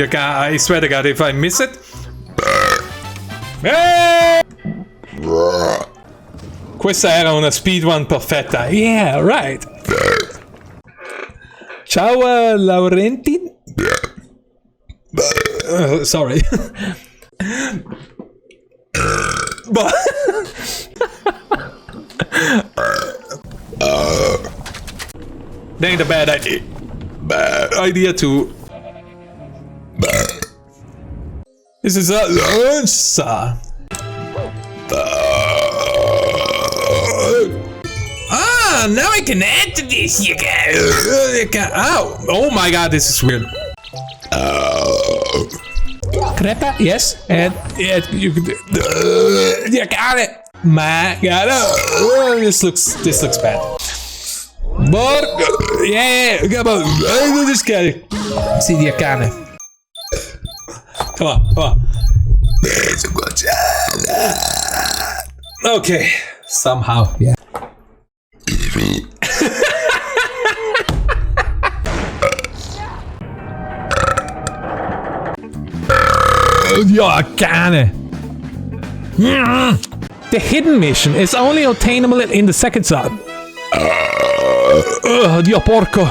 I swear to God, if I miss it... Questa era una speedrun perfetta. Yeah, right. Ciao, Laurenti. Sorry. That ain't a bad idea. Bad idea too. This is a lunch, sir. Ah, now I can add to this. You can. Oh my God, this is weird. Crepa, yes, and you can. You got it. My God, this looks bad. Burp, yeah, come on, just get it. See the cane. Come on. Okay, somehow, yeah. Ja, cane. The hidden mission is only obtainable in the second zone. Dio porco.